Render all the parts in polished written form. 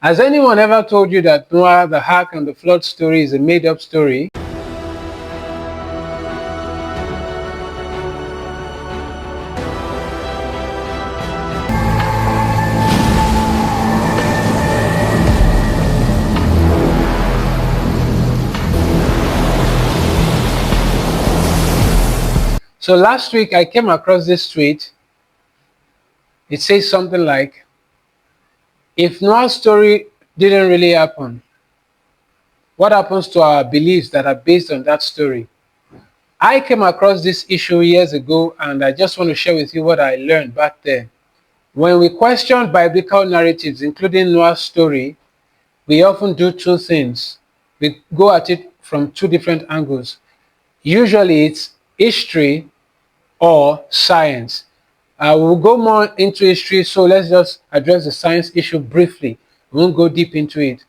Has anyone ever told you that Noah, the Ark, and the flood story is a made-up story? So last week I came across this tweet. It says something like, if Noah's story didn't really happen, what happens to our beliefs that are based on that story? I came across this issue years ago, and I just want to share with you what I learned back then. When we question biblical narratives, including Noah's story, we often do two things. We go at it from two different angles. Usually it's history or science. We'll go more into history, so let's just address the science issue briefly. We won't go deep into it.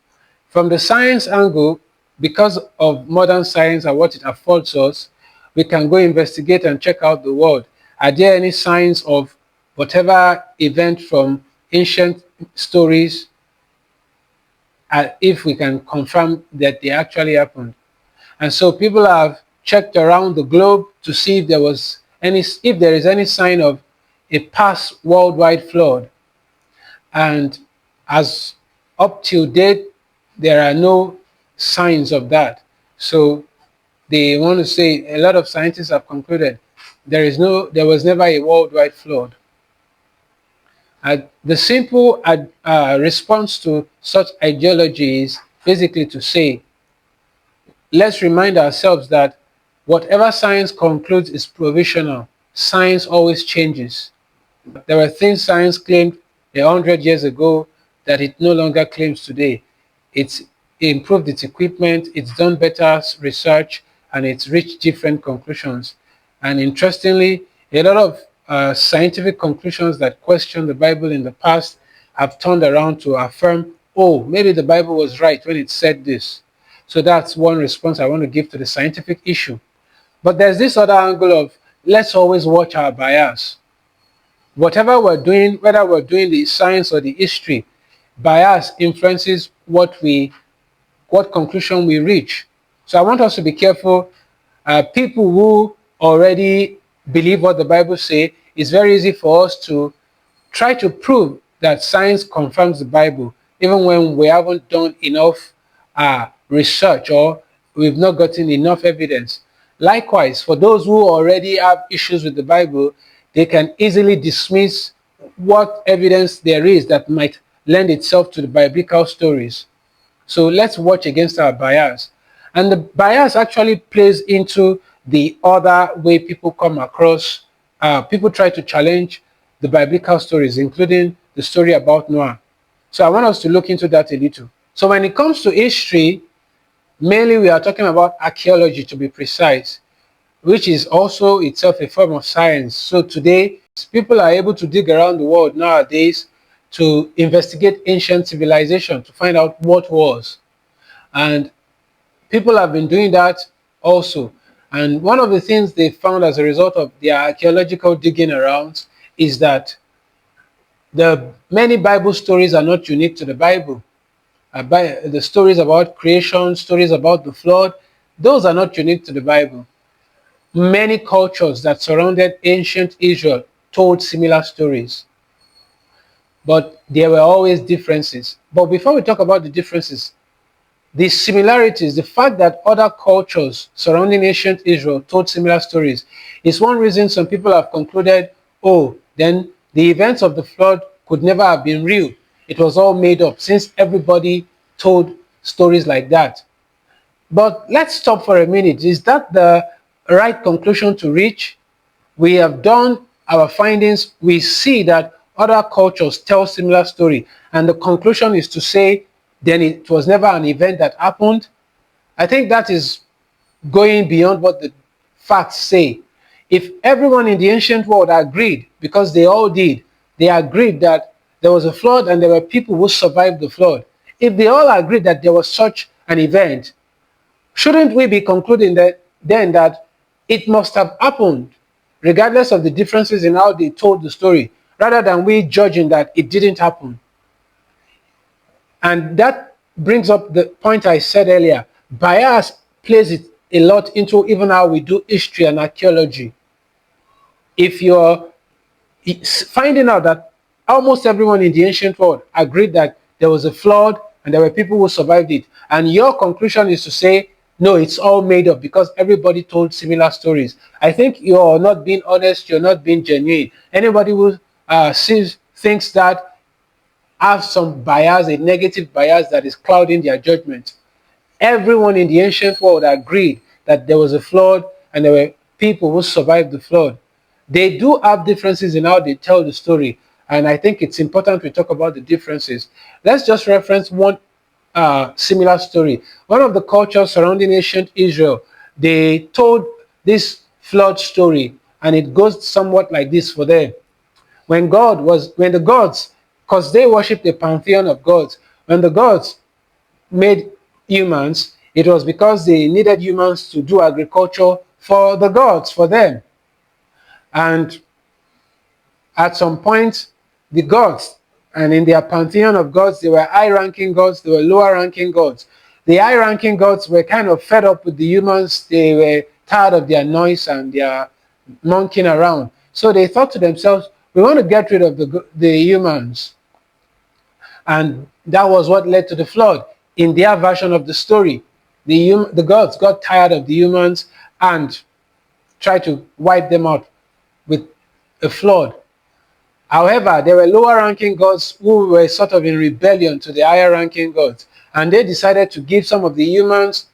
From the science angle, because of modern science and what it affords us, we can go investigate and check out the world. Are there any signs of whatever event from ancient stories, if we can confirm that they actually happened? And so people have checked around the globe to see if there is any sign of a past worldwide flood. And as up till date, there are no signs of that. So they want to say, a lot of scientists have concluded there was never a worldwide flood. The simple response to such ideology is basically to say, let's remind ourselves that whatever science concludes is provisional. Science always changes. There were things science claimed 100 years ago that it no longer claims today. It's improved its equipment, it's done better research, and it's reached different conclusions. And interestingly, a lot of scientific conclusions that questioned the Bible in the past have turned around to affirm, oh, maybe the Bible was right when it said this. So that's one response I want to give to the scientific issue. But there's this other angle of, let's always watch our bias. Whatever we're doing, whether we're doing the science or the history, bias influences what conclusion we reach. So I want us to be careful. People who already believe what the Bible says, it's very easy for us to try to prove that science confirms the Bible, even when we haven't done enough research or we've not gotten enough evidence. Likewise, for those who already have issues with the Bible, they can easily dismiss what evidence there is that might lend itself to the biblical stories. So let's watch against our bias. And the bias actually plays into the other way people come across, people try to challenge the biblical stories, including the story about Noah. So I want us to look into that a little. So when it comes to history, mainly we are talking about archaeology, to be precise, which is also itself a form of science. So today, people are able to dig around the world nowadays to investigate ancient civilization to find out what was. And people have been doing that also. And one of the things they found as a result of their archaeological digging around is that the many Bible stories are not unique to the Bible. The stories about creation, stories about the flood, those are not unique to the Bible. Many cultures that surrounded ancient Israel told similar stories, but there were always differences. But before we talk about the differences, the similarities, the fact that other cultures surrounding ancient Israel told similar stories, is one reason some people have concluded, oh, then the events of the flood could never have been real. It was all made up, since everybody told stories like that. But let's stop for a minute. Is that the right conclusion to reach? We have done our findings. We see that other cultures tell similar story, and the conclusion is to say then it was never an event that happened. I think that is going beyond what the facts say. If everyone in the ancient world agreed, because they all did, they agreed that there was a flood and there were people who survived the flood. If they all agreed that there was such an event, shouldn't we be concluding that then that it must have happened, regardless of the differences in how they told the story, rather than we judging that it didn't happen? And that brings up the point I said earlier. Bias plays it a lot into even how we do history and archaeology. If you're finding out that almost everyone in the ancient world agreed that there was a flood and there were people who survived it, and your conclusion is to say, no, it's all made up because everybody told similar stories, I think you're not being honest, you're not being genuine. Anybody who thinks that have some bias, a negative bias that is clouding their judgment. Everyone in the ancient world agreed that there was a flood and there were people who survived the flood. They do have differences in how they tell the story, and I think it's important we talk about the differences. Let's just reference one similar story. One of the cultures surrounding ancient Israel, they told this flood story, and it goes somewhat like this for them. When the gods, because they worshipped a pantheon of gods, when the gods made humans, it was because they needed humans to do agriculture for the gods, for them. And at some point, the gods, and in their pantheon of gods, there were high-ranking gods, there were lower-ranking gods. The high-ranking gods were kind of fed up with the humans. They were tired of their noise and their monkeying around. So they thought to themselves, we want to get rid of the humans. And that was what led to the flood. In their version of the story, the gods got tired of the humans and tried to wipe them out with a flood. However, there were lower ranking gods who were sort of in rebellion to the higher ranking gods, and they decided to give some humans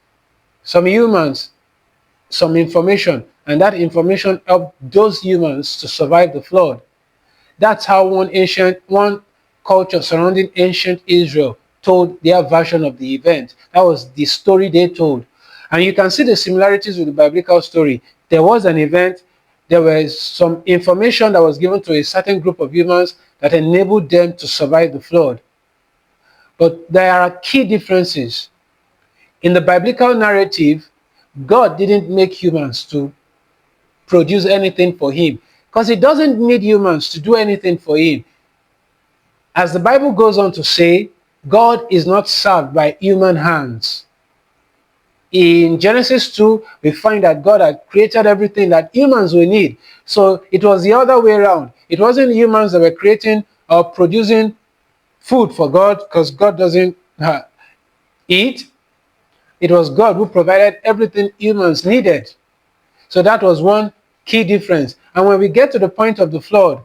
some information, and that information helped those humans to survive the flood. That's how one culture surrounding ancient Israel told their version of the event. That was the story they told. And you can see the similarities with the biblical story. There was an event, there was some information that was given to a certain group of humans that enabled them to survive the flood. But there are key differences. In the biblical narrative, God didn't make humans to produce anything for him, because he doesn't need humans to do anything for him. As the Bible goes on to say, God is not served by human hands. In Genesis 2, we find that God had created everything that humans will need. So it was the other way around. It wasn't humans that were creating or producing food for God, because God doesn't eat. It was God who provided everything humans needed. So that was one key difference. And when we get to the point of the flood,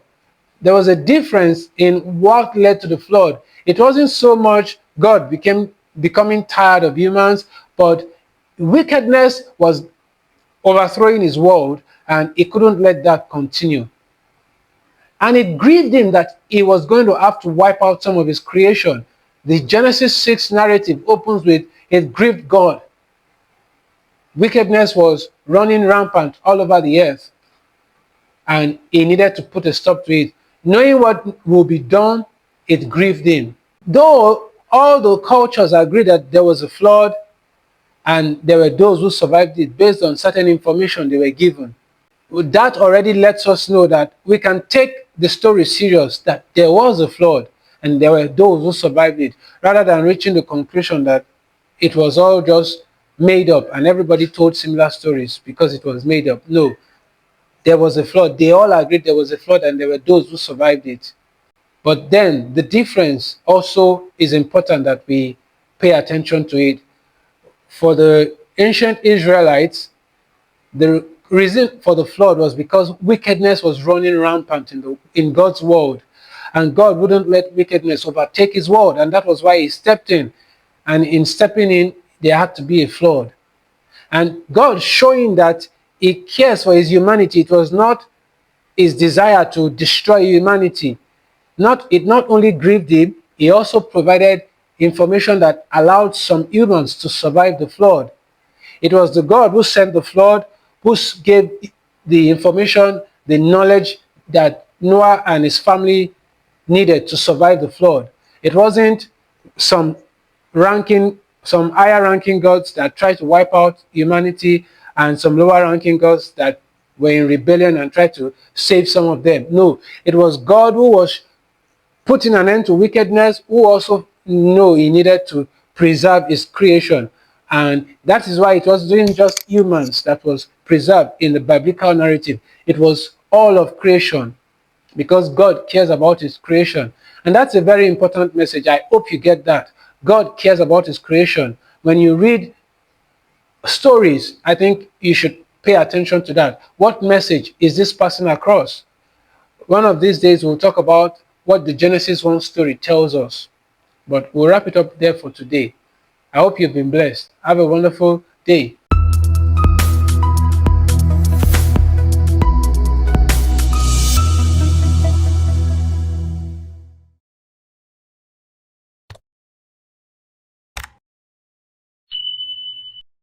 there was a difference in what led to the flood. It wasn't so much God becoming tired of humans, but wickedness was overthrowing his world, and he couldn't let that continue. And it grieved him that he was going to have to wipe out some of his creation. The Genesis 6 narrative opens with, it grieved God. Wickedness was running rampant all over the earth, and he needed to put a stop to it. Knowing what will be done, it grieved him. Though all the cultures agree that there was a flood, and there were those who survived it based on certain information they were given, that already lets us know that we can take the story serious, that there was a flood and there were those who survived it, rather than reaching the conclusion that it was all just made up and everybody told similar stories because it was made up. No, there was a flood. They all agreed there was a flood and there were those who survived it. But then the difference also is important that we pay attention to it. For the ancient Israelites, the reason for the flood was because wickedness was running rampant in God's world, and God wouldn't let wickedness overtake his world, and that was why he stepped in. And in stepping in, there had to be a flood. And God showing that he cares for his humanity. It was not his desire to destroy humanity. It not only grieved him, he also provided information that allowed some humans to survive the flood. It was the God who sent the flood, who gave the information, the knowledge that Noah and his family needed to survive the flood. It wasn't some higher ranking gods that tried to wipe out humanity and some lower ranking gods that were in rebellion and tried to save some of them. No, it was God who was putting an end to wickedness, who also know he needed to preserve his creation. And that is why it wasn't just humans that was preserved in the biblical narrative. It was all of creation, because God cares about his creation. And that's a very important message. I hope you get that. God cares about his creation. When you read stories, I think you should pay attention to that. What message is this passing across? One of these days, we'll talk about what the Genesis 1 story tells us. But we'll wrap it up there for today. I hope you've been blessed. Have a wonderful day.